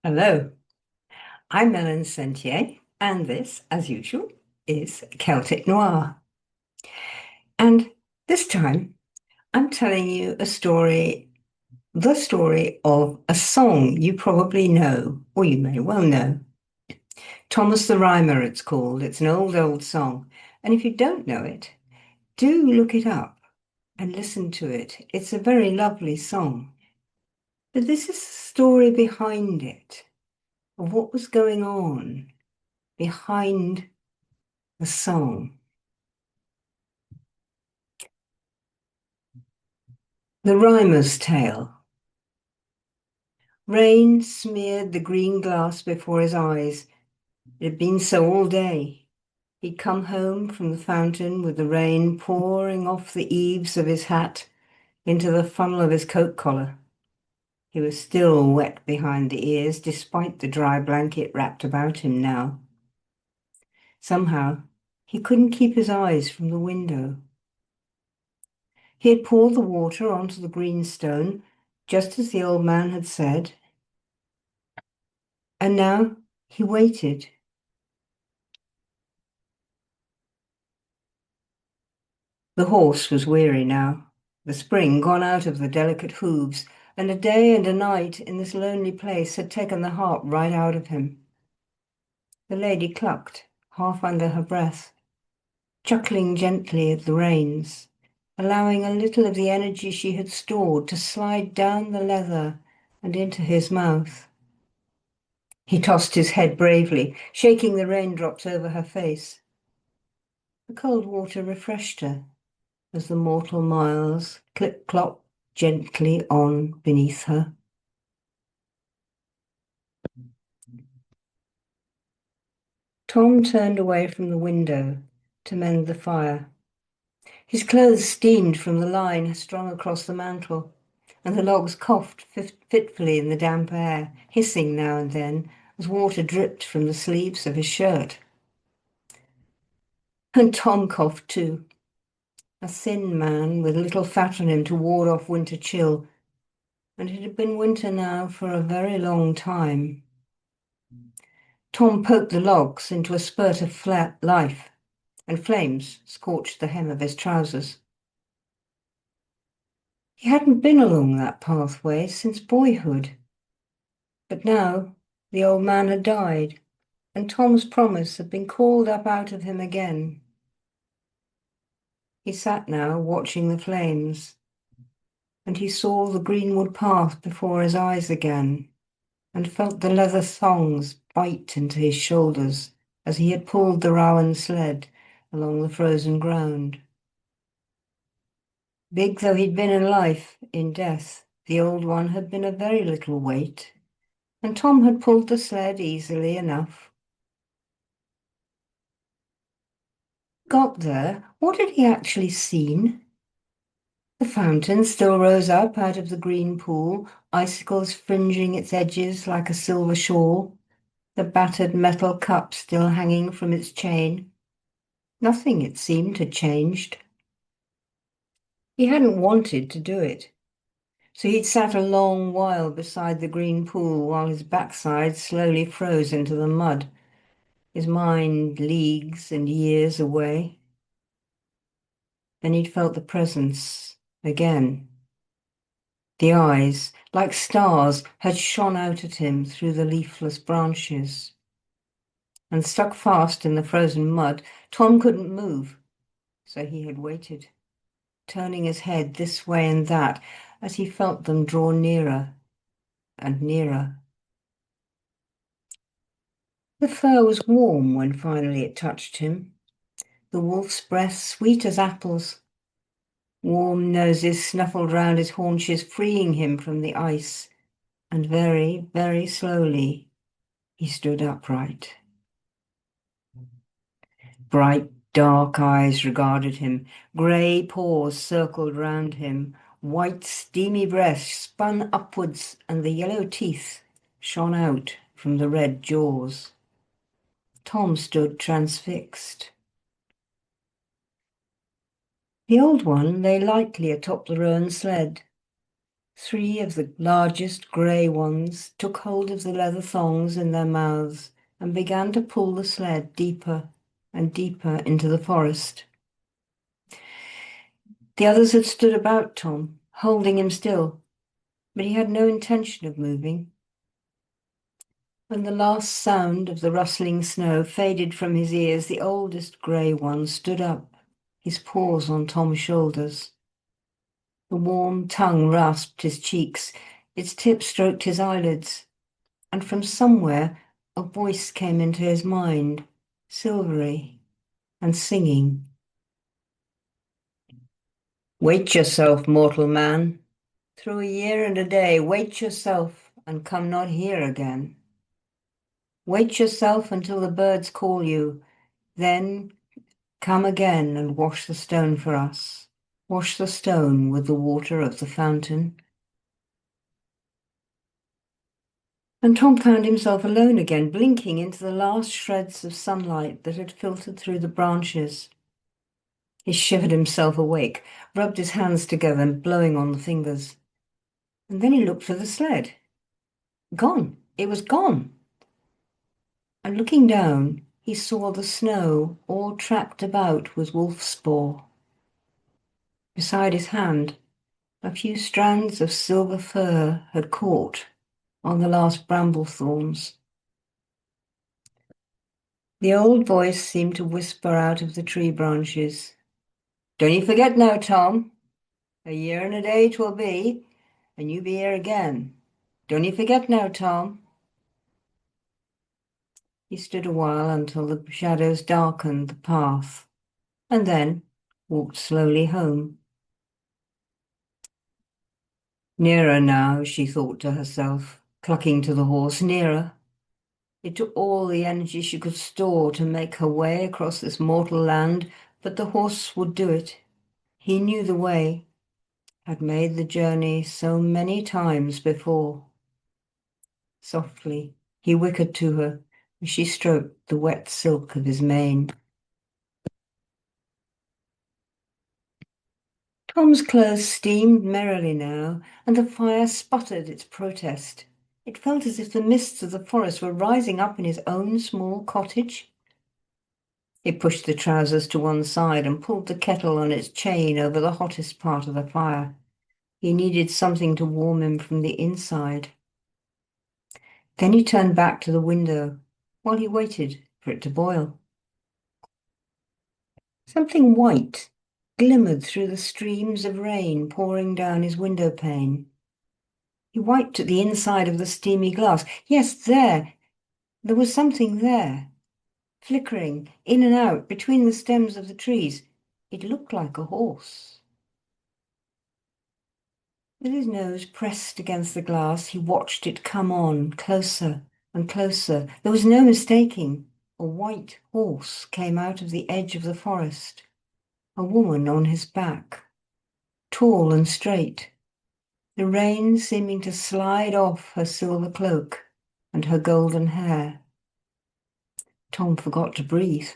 Hello, I'm Ellen Sentier, and this, as usual, is Celtic Noir. And this time, I'm telling you the story of a song you probably know, or you may well know. Thomas the Rhymer, it's called. It's an old song. And if you don't know it, do look it up and listen to it. It's a very lovely song. But this is the story behind it, of what was going on behind the song. The Rhymer's Tale. Rain smeared the green glass before his eyes. It had been so all day. He'd come home from the fountain with the rain pouring off the eaves of his hat into the funnel of his coat collar. He was still wet behind the ears, despite the dry blanket wrapped about him now. Somehow, he couldn't keep his eyes from the window. He had poured the water onto the green stone, just as the old man had said, and now he waited. The horse was weary now, the spring gone out of the delicate hooves, and a day and a night in this lonely place had taken the heart right out of him. The lady clucked, half under her breath, chuckling gently at the reins, allowing a little of the energy she had stored to slide down the leather and into his mouth. He tossed his head bravely, shaking the raindrops over her face. The cold water refreshed her as the mortal miles clip-clop gently on beneath her. Tom turned away from the window to mend the fire. His clothes steamed from the line strung across the mantel, and the logs coughed fitfully in the damp air, hissing now and then as water dripped from the sleeves of his shirt. And Tom coughed too, a thin man with little fat on him to ward off winter chill, and it had been winter now for a very long time. Tom poked the logs into a spurt of flat life, and flames scorched the hem of his trousers. He hadn't been along that pathway since boyhood, but now the old man had died, and Tom's promise had been called up out of him again. He sat now watching the flames, and he saw the greenwood path before his eyes again, and felt the leather thongs bite into his shoulders as he had pulled the Rowan sled along the frozen ground. Big though he'd been in life, in death, the old one had been a very little weight, and Tom had pulled the sled easily enough. Got there, what had he actually seen? The fountain still rose up out of the green pool, icicles fringing its edges like a silver shawl, the battered metal cup still hanging from its chain. Nothing, it seemed, had changed. He hadn't wanted to do it, so he'd sat a long while beside the green pool while his backside slowly froze into the mud, his mind leagues and years away. Then he'd felt the presence again. The eyes, like stars, had shone out at him through the leafless branches. And stuck fast in the frozen mud, Tom couldn't move, so he had waited, turning his head this way and that as he felt them draw nearer and nearer. The fur was warm when finally it touched him, the wolf's breath sweet as apples. Warm noses snuffled round his haunches, freeing him from the ice, and very, very slowly he stood upright. Bright, dark eyes regarded him, grey paws circled round him, white, steamy breast spun upwards, and the yellow teeth shone out from the red jaws. Tom stood transfixed. The old one lay lightly atop the roan sled, Three of the largest grey ones took hold of the leather thongs in their mouths and began to pull the sled deeper and deeper into the forest. The others had stood about Tom, holding him still, but he had no intention of moving. When the last sound of the rustling snow faded from his ears, the oldest grey one stood up, his paws on Tom's shoulders. The warm tongue rasped his cheeks, its tip stroked his eyelids, and from somewhere a voice came into his mind, silvery and singing. Wait yourself, mortal man. Through a year and a day, wait yourself and come not here again. Wait yourself until the birds call you, then come again and wash the stone for us. Wash the stone with the water of the fountain. And Tom found himself alone again, blinking into the last shreds of sunlight that had filtered through the branches. He shivered himself awake, rubbed his hands together, blowing on the fingers. And then he looked for the sled. Gone. It was gone. And looking down, he saw the snow all tracked about with wolf spoor. Beside his hand, a few strands of silver fur had caught on the last bramble thorns. The old voice seemed to whisper out of the tree branches. Don't you forget now, Tom. A year and a day 'twill be, and you be here again. Don't you forget now, Tom. He stood a while until the shadows darkened the path, and then walked slowly home. Nearer now, she thought to herself, clucking to the horse, nearer. It took all the energy she could store to make her way across this mortal land, but the horse would do it. He knew the way, had made the journey so many times before. Softly, he whickered to her as she stroked the wet silk of his mane. Tom's clothes steamed merrily now, and the fire sputtered its protest. It felt as if the mists of the forest were rising up in his own small cottage. He pushed the trousers to one side and pulled the kettle on its chain over the hottest part of the fire. He needed something to warm him from the inside. Then he turned back to the window while he waited for it to boil. Something white glimmered through the streams of rain pouring down his window pane. He wiped at the inside of the steamy glass. Yes, there was something there, flickering in and out between the stems of the trees. It looked like a horse. With his nose pressed against the glass, he watched it come on, closer and closer. There was no mistaking. A white horse came out of the edge of the forest, a woman on his back, tall and straight, the rain seeming to slide off her silver cloak and her golden hair. Tom forgot to breathe.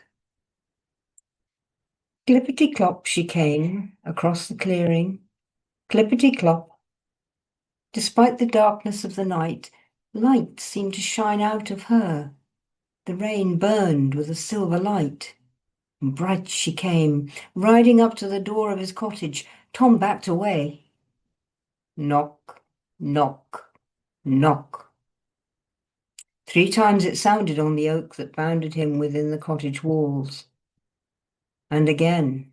Clippity-clop she came across the clearing, clippity-clop. Despite the darkness of the night, light seemed to shine out of her. The rain burned with a silver light. And bright she came, riding up to the door of his cottage. Tom backed away. Knock, knock, knock. 3 times it sounded on the oak that bounded him within the cottage walls. And again,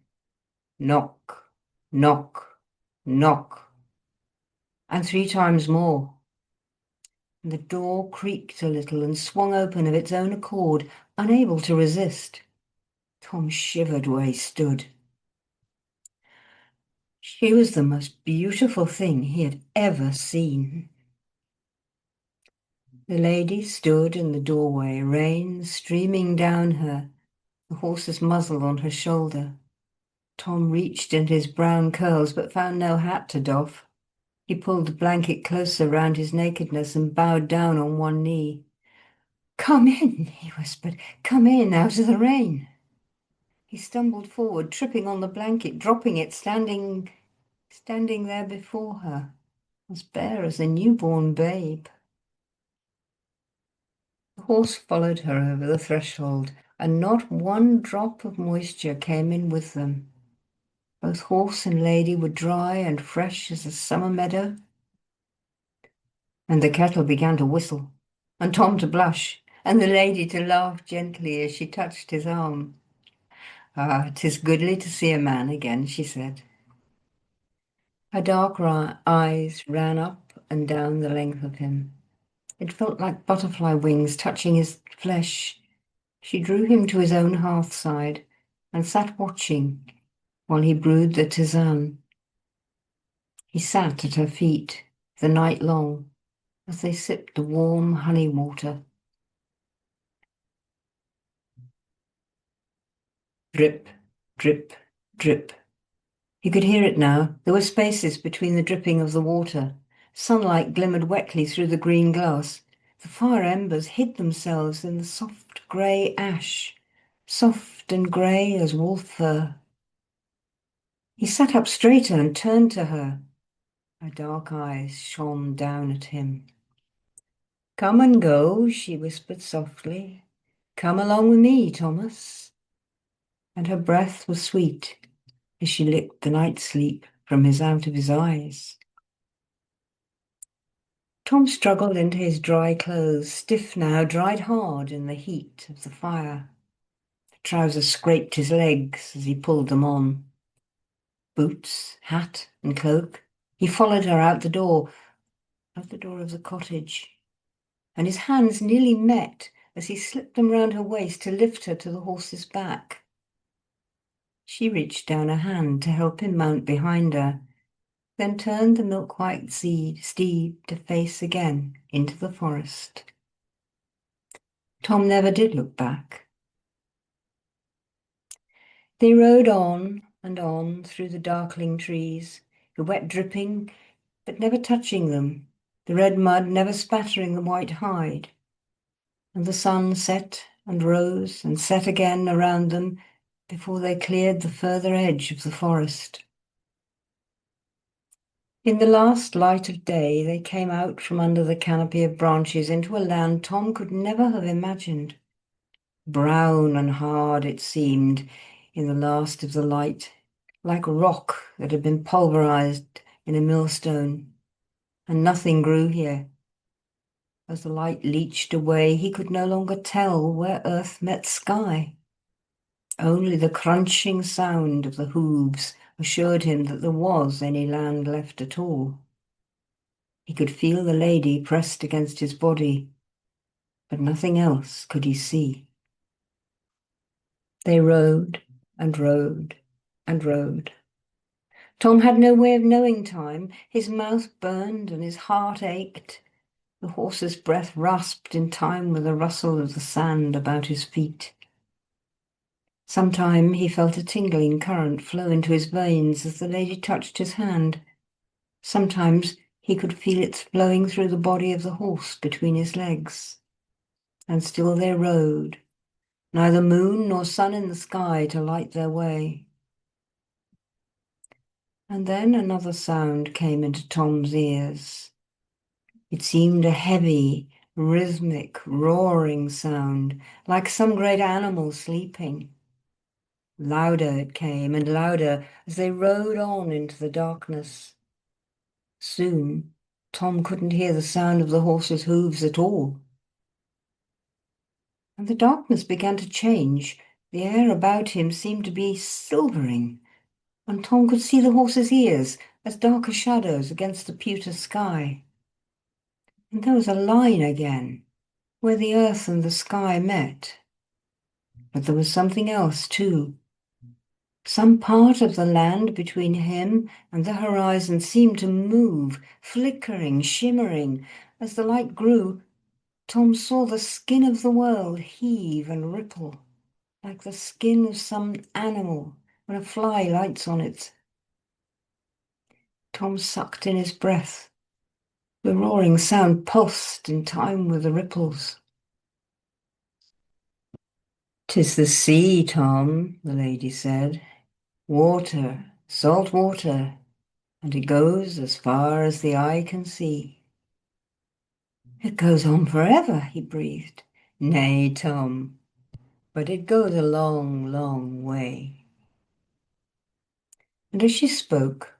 knock, knock, knock. And 3 times more. The door creaked a little and swung open of its own accord, unable to resist. Tom shivered where he stood. She was the most beautiful thing he had ever seen. The lady stood in the doorway, rain streaming down her, the horse's muzzle on her shoulder. Tom reached into his brown curls but found no hat to doff. He pulled the blanket closer round his nakedness and bowed down on one knee. Come in, he whispered. Come in, out of the rain. He stumbled forward, tripping on the blanket, dropping it, standing there before her, as bare as a newborn babe. The horse followed her over the threshold, and not one drop of moisture came in with them. Both horse and lady were dry and fresh as a summer meadow. And the kettle began to whistle, and Tom to blush, and the lady to laugh gently as she touched his arm. "Ah, 'tis goodly to see a man again," she said. Her dark eyes ran up and down the length of him. It felt like butterfly wings touching his flesh. She drew him to his own hearthside and sat watching while he brewed the tisane. He sat at her feet the night long as they sipped the warm honey water. Drip, drip, drip. He could hear it now. There were spaces between the dripping of the water. Sunlight glimmered wetly through the green glass. The fire embers hid themselves in the soft grey ash, soft and grey as wolf fur. He sat up straighter and turned to her. Her dark eyes shone down at him. "Come and go," she whispered softly. "Come along with me, Thomas." And her breath was sweet as she licked the night sleep from out of his eyes. Tom struggled into his dry clothes, stiff now, dried hard in the heat of the fire. The trousers scraped his legs as he pulled them on. Boots, hat, and cloak. He followed her out the door of the cottage, and his hands nearly met as he slipped them round her waist to lift her to the horse's back. She reached down a hand to help him mount behind her, then turned the milk-white steed to face again into the forest. Tom never did look back. They rode on and on through the darkling trees, the wet dripping but never touching them, the red mud never spattering the white hide. And the sun set and rose and set again around them before they cleared the further edge of the forest. In the last light of day, they came out from under the canopy of branches into a land Tom could never have imagined. Brown and hard it seemed in the last of the light, like rock that had been pulverized in a millstone, and nothing grew here. As the light leached away, he could no longer tell where earth met sky. Only the crunching sound of the hooves assured him that there was any land left at all. He could feel the lady pressed against his body, but nothing else could he see. They rode and rode and rode. Tom had no way of knowing time. His mouth burned and his heart ached. The horse's breath rasped in time with the rustle of the sand about his feet. Sometime he felt a tingling current flow into his veins as the lady touched his hand. Sometimes he could feel it flowing through the body of the horse between his legs. And still they rode, neither moon nor sun in the sky to light their way. And then another sound came into Tom's ears. It seemed a heavy, rhythmic, roaring sound, like some great animal sleeping. Louder it came, and louder, as they rode on into the darkness. Soon, Tom couldn't hear the sound of the horse's hooves at all. And the darkness began to change. The air about him seemed to be silvering, and Tom could see the horse's ears as darker shadows against the pewter sky. And there was a line again, where the earth and the sky met. But there was something else, too. Some part of the land between him and the horizon seemed to move, flickering, shimmering. As the light grew, Tom saw the skin of the world heave and ripple, like the skin of some animal when a fly lights on it. Tom sucked in his breath. The roaring sound pulsed in time with the ripples. "'Tis the sea, Tom," the lady said. "Water, salt water. and it goes as far as the eye can see. It goes on forever, he breathed. Nay, Tom, but it goes a long, long way. And as she spoke,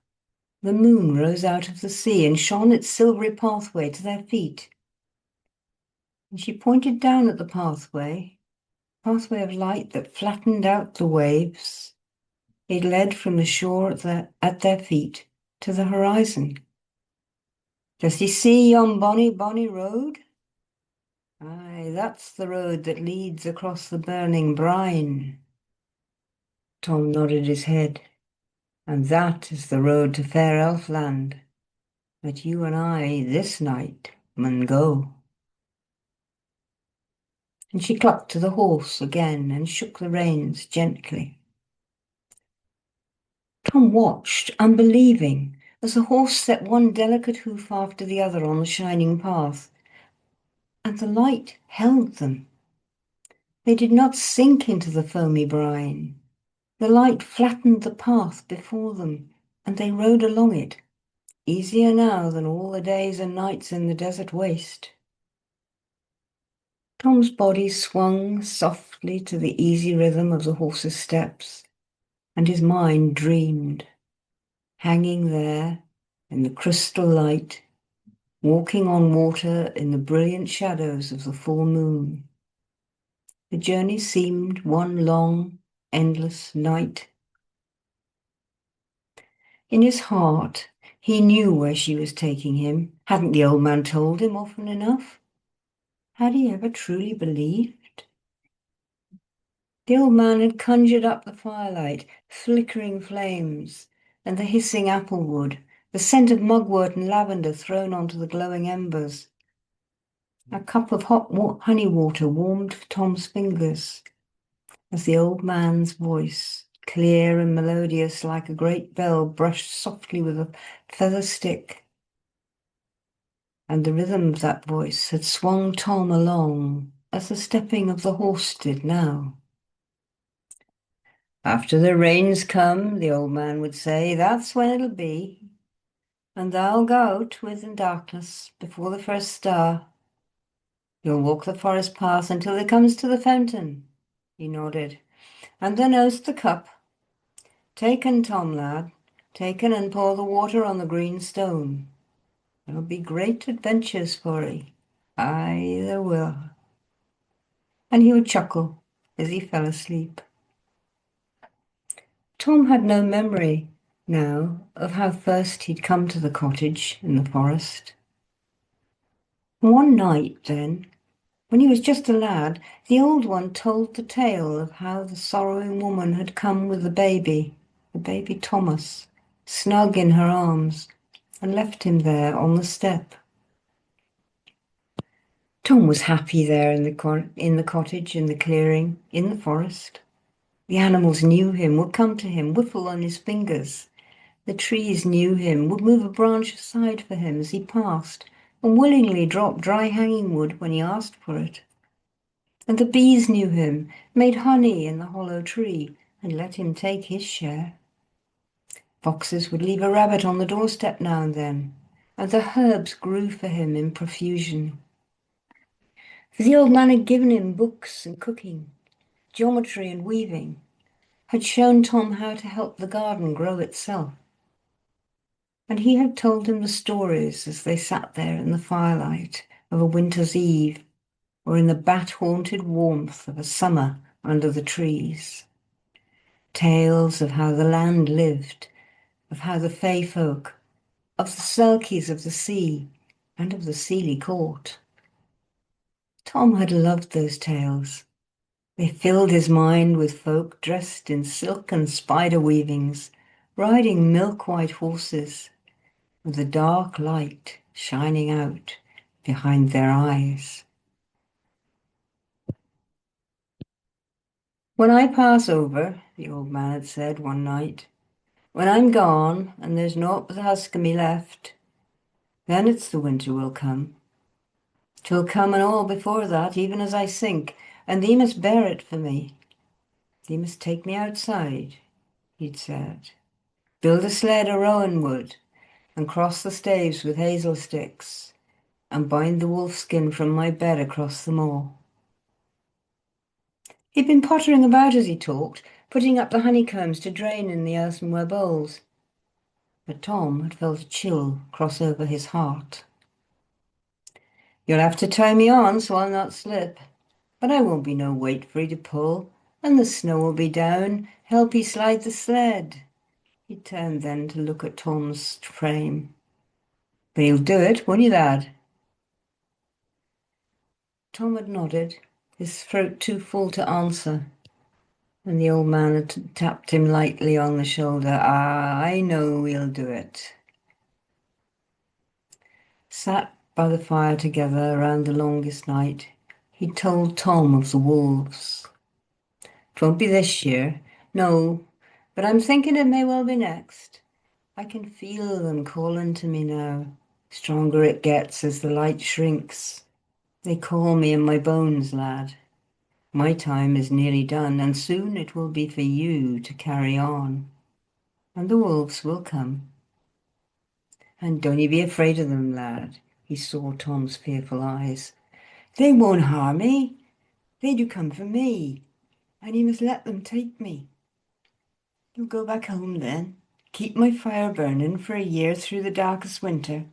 the moon rose out of the sea and shone its silvery pathway to their feet. And she pointed down at the pathway of light that flattened out the waves. It led from the shore at their feet to the horizon. Does ye see yon bonny, bonny road? Aye, that's the road that leads across the burning brine. Tom nodded his head. And that is the road to fair Elfland, that you and I this night mun go. And she clucked to the horse again and shook the reins gently. Tom watched, unbelieving, as the horse set one delicate hoof after the other on the shining path, and the light held them. They did not sink into the foamy brine. The light flattened the path before them, and they rode along it, easier now than all the days and nights in the desert waste. Tom's body swung softly to the easy rhythm of the horse's steps, and his mind dreamed, hanging there in the crystal light, walking on water in the brilliant shadows of the full moon. The journey seemed one long, endless night. In his heart, he knew where she was taking him. Hadn't the old man told him often enough? Had he ever truly believed? The old man had conjured up the firelight, flickering flames, and the hissing apple wood, the scent of mugwort and lavender thrown onto the glowing embers. A cup of hot honey water warmed Tom's fingers as the old man's voice, clear and melodious like a great bell, brushed softly with a feather stick. And the rhythm of that voice had swung Tom along as the stepping of the horse did now. After the rains come, the old man would say, that's when it'll be. And thou'll go out within darkness before the first star. You'll walk the forest path until it comes to the fountain. He nodded. And then know's the cup. Taken, Tom lad, taken and pour the water on the green stone. There'll be great adventures for 'ee. Aye, there will. And he would chuckle as he fell asleep. Tom had no memory now of how first he'd come to the cottage in the forest. One night, then, when he was just a lad, the old one told the tale of how the sorrowing woman had come with the baby Thomas, snug in her arms, and left him there on the step. Tom was happy there in the cottage, in the clearing, in the forest. The animals knew him, would come to him, whiffle on his fingers. The trees knew him, would move a branch aside for him as he passed, and willingly drop dry hanging wood when he asked for it. And the bees knew him, made honey in the hollow tree, and let him take his share. Foxes would leave a rabbit on the doorstep now and then, and the herbs grew for him in profusion. For the old man had given him books and cooking, geometry and weaving, had shown Tom how to help the garden grow itself. And he had told him the stories as they sat there in the firelight of a winter's eve, or in the bat-haunted warmth of a summer under the trees. Tales of how the land lived, of how the fey folk, of the selkies of the sea, and of the Seelie court. Tom had loved those tales. They filled his mind with folk dressed in silk and spider weavings, riding milk-white horses, with the dark light shining out behind their eyes. When I pass over, the old man had said one night, when I'm gone and there's naught but the husk of me left, then it's the winter will come. 'Twill come and all before that, even as I sink, and thee must bear it for me. Thee must take me outside, he'd said. Build a sled of rowan wood, and cross the staves with hazel sticks, and bind the wolfskin from my bed across the moor. He'd been pottering about as he talked, putting up the honeycombs to drain in the earthenware bowls. But Tom had felt a chill cross over his heart. "You'll have to tie me on so I'll not slip, but I won't be no weight for 'ee to pull, and the snow will be down, help 'ee slide the sled." He turned then to look at Tom's frame. "But you'll do it, won't you, lad?" Tom had nodded, his throat too full to answer, and the old man had tapped him lightly on the shoulder. "Ah, I know we'll do it." Sat by the fire together around the longest night, he told Tom of the wolves. "'Twon't be this year, no, but I'm thinking it may well be next. I can feel them calling to me now. Stronger it gets as the light shrinks. They call me in my bones, lad. My time is nearly done, and soon it will be for you to carry on. And the wolves will come. And don't ye be afraid of them, lad." He saw Tom's fearful eyes. "They won't harm me. They do come for me, and you must let them take me. You'll go back home then, keep my fire burning for a year through the darkest winter."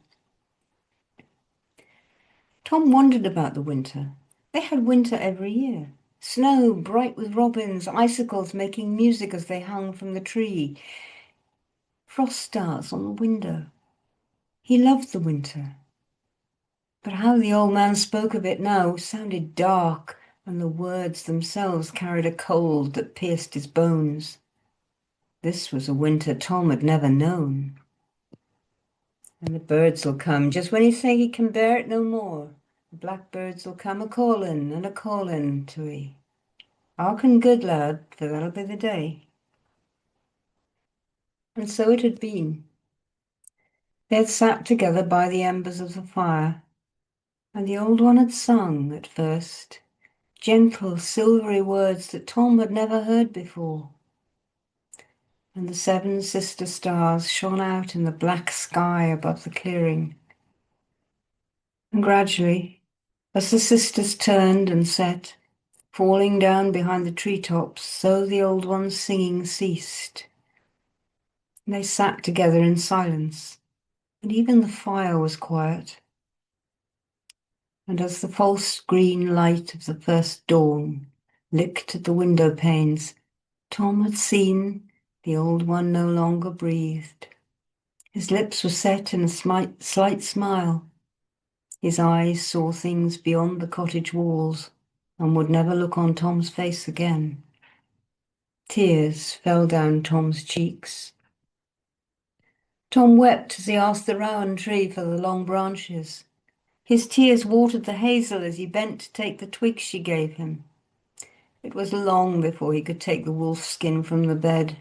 Tom wondered about the winter. They had winter every year. Snow bright with robins, icicles making music as they hung from the tree, frost stars on the window. He loved the winter. But how the old man spoke of it now sounded dark, and the words themselves carried a cold that pierced his bones. This was a winter Tom had never known. "And the birds'll come just when he think he can bear it no more. The blackbirds'll come a-calling and a-calling to 'ee. Hearken good, lad, for that'll be the day." And so it had been. They had sat together by the embers of the fire, and the old one had sung at first, gentle, silvery words that Tom had never heard before. And the seven sister stars shone out in the black sky above the clearing. And gradually, as the sisters turned and set, falling down behind the treetops, so the old one's singing ceased. And they sat together in silence, and even the fire was quiet. And as the false green light of the first dawn licked at the window panes, Tom had seen the old one no longer breathed. His lips were set in a slight smile. His eyes saw things beyond the cottage walls and would never look on Tom's face again. Tears fell down Tom's cheeks. Tom wept as he asked the rowan tree for the long branches. His tears watered the hazel as he bent to take the twigs she gave him. It was long before he could take the wolf skin from the bed.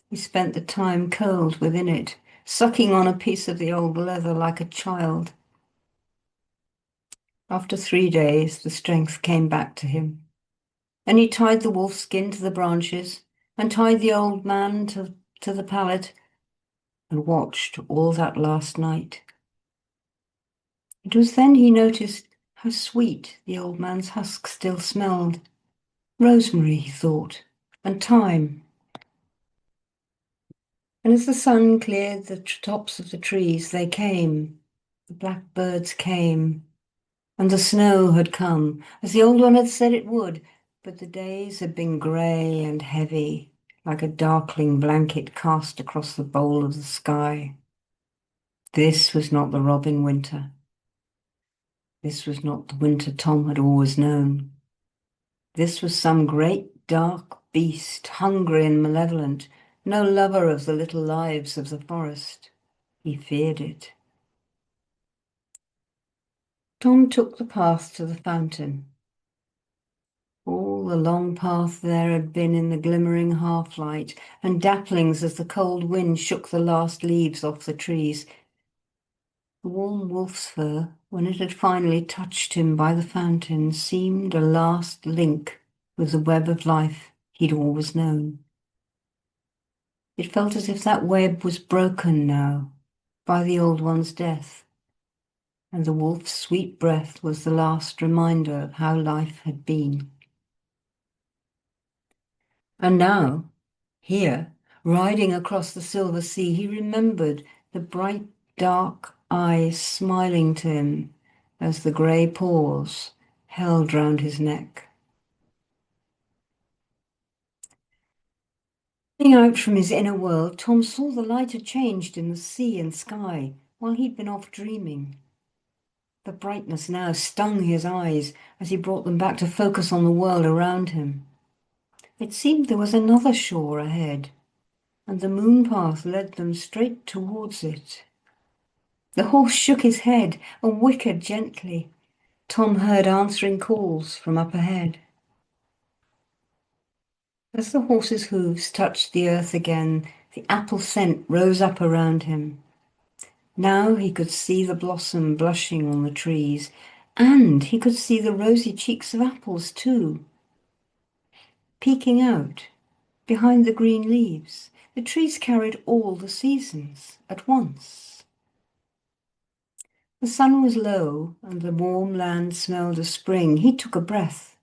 He spent the time curled within it, sucking on a piece of the old leather like a child. After 3 days, the strength came back to him, and he tied the wolf skin to the branches and tied the old man to the pallet and watched all that last night. It was then he noticed how sweet the old man's husk still smelled. Rosemary, he thought, and thyme. And as the sun cleared the tops of the trees, they came. The blackbirds came, and the snow had come, as the old one had said it would, but the days had been grey and heavy, like a darkling blanket cast across the bowl of the sky. This was not the robin winter. This was not the winter Tom had always known. This was some great dark beast, hungry and malevolent, no lover of the little lives of the forest. He feared it. Tom took the path to the fountain. All the long path there had been in the glimmering half-light, and dapplings as the cold wind shook the last leaves off the trees. The warm wolf's fur, when it had finally touched him by the fountain, seemed a last link with the web of life he'd always known. It felt as if that web was broken now, by the old one's death, and the wolf's sweet breath was the last reminder of how life had been. And now, here, riding across the silver sea, he remembered the bright, dark eyes smiling to him as the grey paws held round his neck. Looking out from his inner world, Tom saw the light had changed in the sea and sky while he'd been off dreaming. The brightness now stung his eyes as he brought them back to focus on the world around him. It seemed there was another shore ahead, and the moon path led them straight towards it. The horse shook his head and whickered gently. Tom heard answering calls from up ahead. As the horse's hooves touched the earth again, the apple scent rose up around him. Now he could see the blossom blushing on the trees, and he could see the rosy cheeks of apples too. Peeking out, behind the green leaves, the trees carried all the seasons at once. The sun was low, and the warm land smelled of spring. He took a breath.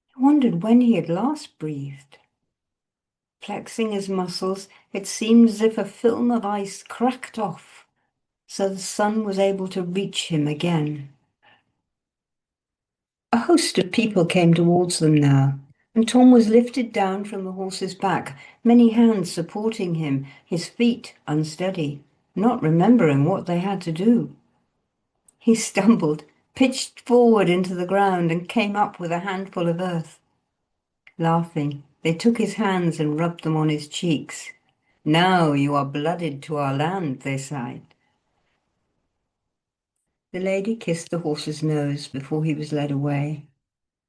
He wondered when he had last breathed. Flexing his muscles, it seemed as if a film of ice cracked off, so the sun was able to reach him again. A host of people came towards them now, and Tom was lifted down from the horse's back, many hands supporting him, his feet unsteady, not remembering what they had to do. He stumbled, pitched forward into the ground, and came up with a handful of earth. Laughing, they took his hands and rubbed them on his cheeks. "Now you are blooded to our land," they sighed. The lady kissed the horse's nose before he was led away.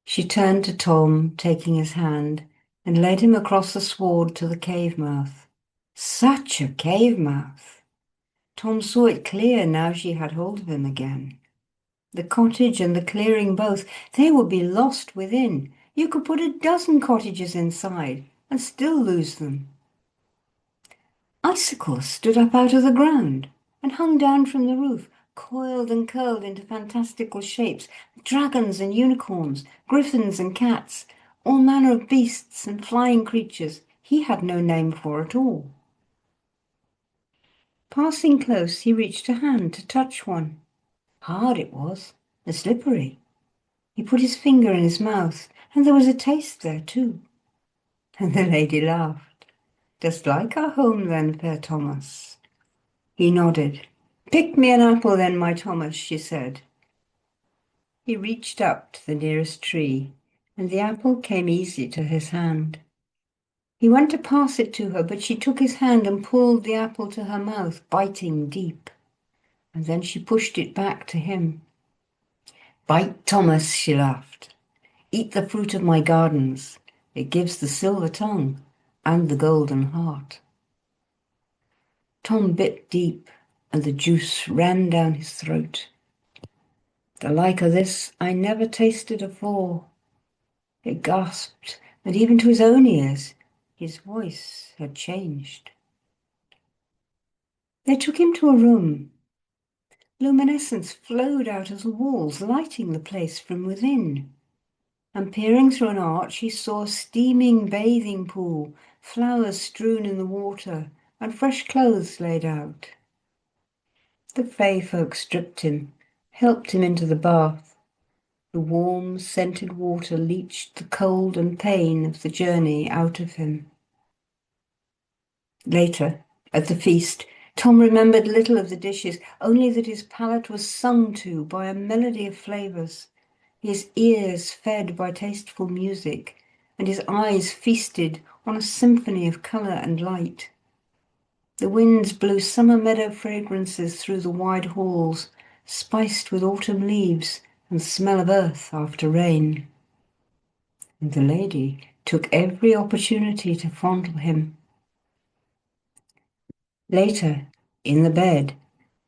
She turned to Tom, taking his hand, and led him across the sward to the cave mouth. Such a cave mouth! Tom saw it clear now she had hold of him again. The cottage and the clearing both, they would be lost within. You could put a dozen cottages inside and still lose them. Icicles stood up out of the ground and hung down from the roof, coiled and curled into fantastical shapes, dragons and unicorns, griffins and cats, all manner of beasts and flying creatures he had no name for at all. Passing close, he reached a hand to touch one. Hard it was, and slippery. He put his finger in his mouth, and there was a taste there too. And the lady laughed. "Just like our home then, fair Thomas." He nodded. "Pick me an apple then, my Thomas," she said. He reached up to the nearest tree, and the apple came easy to his hand. He went to pass it to her, but she took his hand and pulled the apple to her mouth, biting deep. And then she pushed it back to him. "Bite, Thomas," she laughed. "Eat the fruit of my gardens. It gives the silver tongue and the golden heart." Tom bit deep, and the juice ran down his throat. "The like of this I never tasted afore." It gasped, and even to his own ears, his voice had changed. They took him to a room. Luminescence flowed out of the walls, lighting the place from within. And peering through an arch, he saw a steaming bathing pool, flowers strewn in the water, and fresh clothes laid out. The Fey folk stripped him, helped him into the bath. The warm, scented water leached the cold and pain of the journey out of him. Later, at the feast, Tom remembered little of the dishes, only that his palate was sung to by a melody of flavors, his ears fed by tasteful music, and his eyes feasted on a symphony of color and light. The winds blew summer meadow fragrances through the wide halls, spiced with autumn leaves and smell of earth after rain. And the lady took every opportunity to fondle him. Later, in the bed,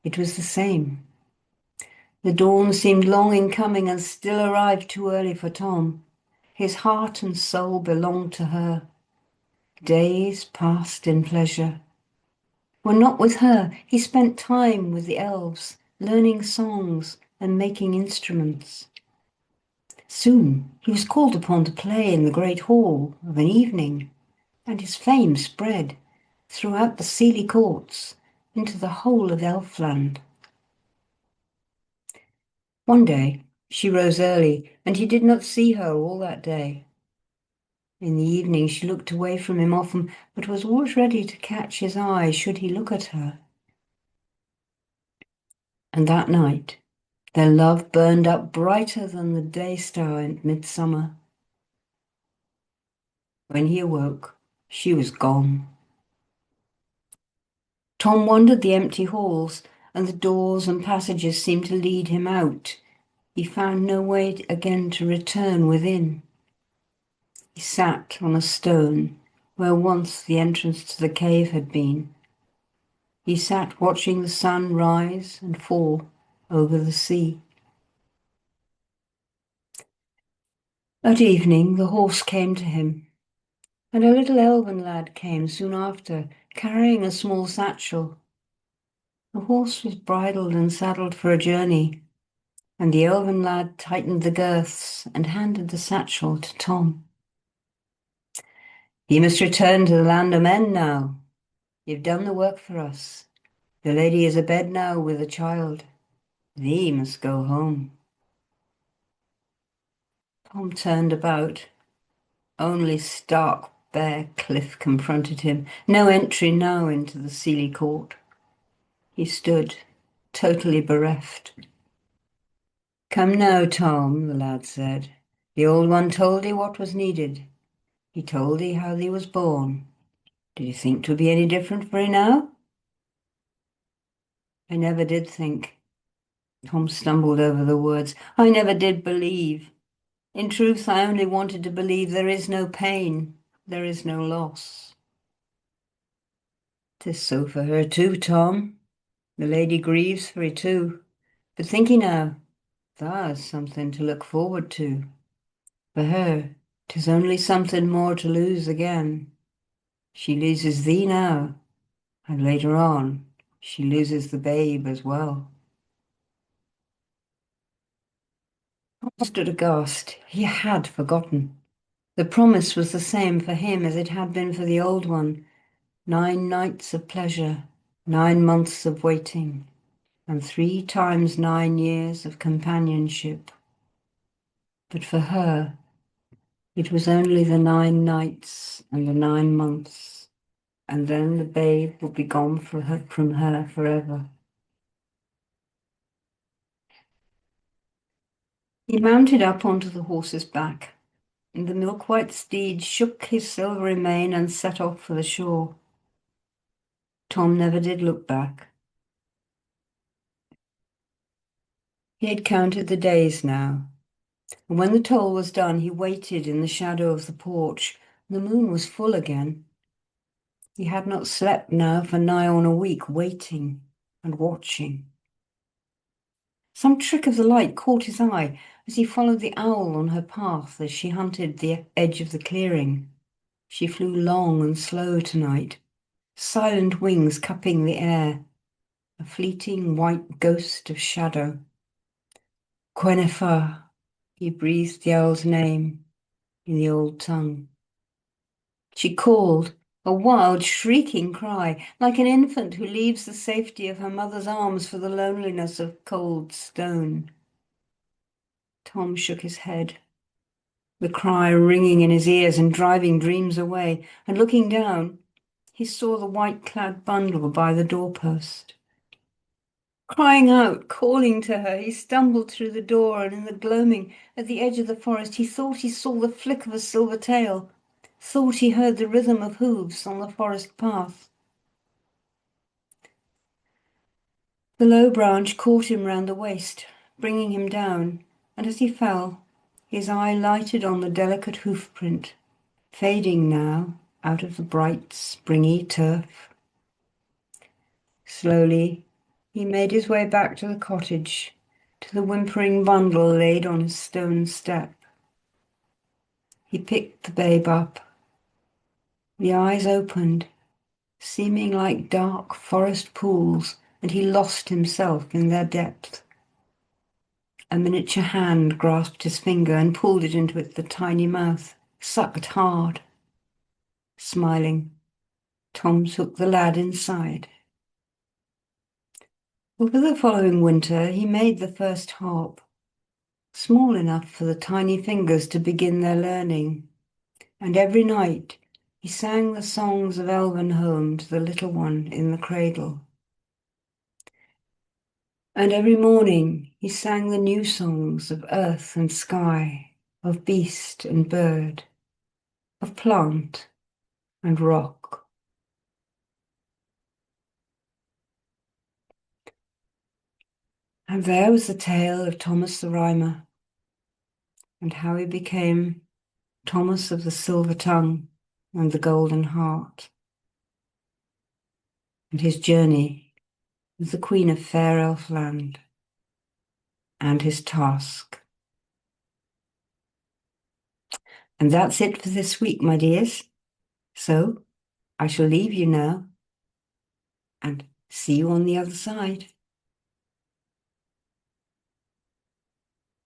it was the same. The dawn seemed long in coming and still arrived too early for Tom. His heart and soul belonged to her. Days passed in pleasure. When not with her, he spent time with the elves, learning songs and making instruments. Soon he was called upon to play in the great hall of an evening, and his fame spread throughout the Seelie courts into the whole of Elfland. One day she rose early, and he did not see her all that day. In the evening she looked away from him often, but was always ready to catch his eye should he look at her. And that night their love burned up brighter than the day star in midsummer. When he awoke, she was gone. Tom wandered the empty halls, and the doors and passages seemed to lead him out. He found no way again to return within. He sat on a stone where once the entrance to the cave had been. He sat watching the sun rise and fall over the sea. At evening the horse came to him, and a little elven lad came soon after, carrying a small satchel. The horse was bridled and saddled for a journey, and the elven lad tightened the girths and handed the satchel to Tom. "You must return to the land of men now. You've done the work for us. The lady is abed now with a child. Thee must go home." Tom turned about. Only stark, bare cliff confronted him, no entry now into the Seelie court. He stood, totally bereft. "Come now, Tom," the lad said. "The old one told thee what was needed. He told thee how thee was born. Did you think 'twould be any different for 'ee now?" "I never did think." Tom stumbled over the words. "I never did believe. In truth, I only wanted to believe there is no pain, there is no loss." "'Tis so for her too, Tom. The lady grieves for 'ee too. But think 'ee now, tha's something to look forward to. For her, 'tis only something more to lose again. She loses thee now, and later on she loses the babe as well." Tom stood aghast. He had forgotten. The promise was the same for him as it had been for the old one. 9 nights of pleasure, 9 months of waiting, and 3 times 9 years of companionship. But for her, it was only the 9 nights and the 9 months, and then the babe would be gone from her forever. He mounted up onto the horse's back, and the milk-white steed shook his silvery mane and set off for the shore. Tom never did look back. He had counted the days now, and when the toll was done, he waited in the shadow of the porch. The moon was full again. He had not slept now for nigh on a week, waiting and watching. Some trick of the light caught his eye as he followed the owl on her path as she hunted the edge of the clearing. She flew long and slow tonight, silent wings cupping the air, a fleeting white ghost of shadow. "Quennefer," he breathed the owl's name in the old tongue. She called, a wild, shrieking cry, like an infant who leaves the safety of her mother's arms for the loneliness of cold stone. Tom shook his head, the cry ringing in his ears and driving dreams away, and looking down, he saw the white-clad bundle by the doorpost. Crying out, calling to her, he stumbled through the door, and in the gloaming at the edge of the forest he thought he saw the flick of a silver tail, thought he heard the rhythm of hooves on the forest path. The low branch caught him round the waist, bringing him down, and as he fell, his eye lighted on the delicate hoof-print, fading now out of the bright springy turf. Slowly he made his way back to the cottage, to the whimpering bundle laid on his stone step. He picked the babe up. The eyes opened, seeming like dark forest pools, and he lost himself in their depth. A miniature hand grasped his finger and pulled it into the tiny mouth, sucked hard. Smiling, Tom took the lad inside. Over the following winter, he made the first harp, small enough for the tiny fingers to begin their learning, and every night he sang the songs of Elvenhome to the little one in the cradle. And every morning he sang the new songs of earth and sky, of beast and bird, of plant and rock. And there was the tale of Thomas the Rhymer, and how he became Thomas of the Silver Tongue and the Golden Heart, and his journey with the Queen of Fair Elf Land, and his task. And that's it for this week, my dears. So I shall leave you now and see you on the other side.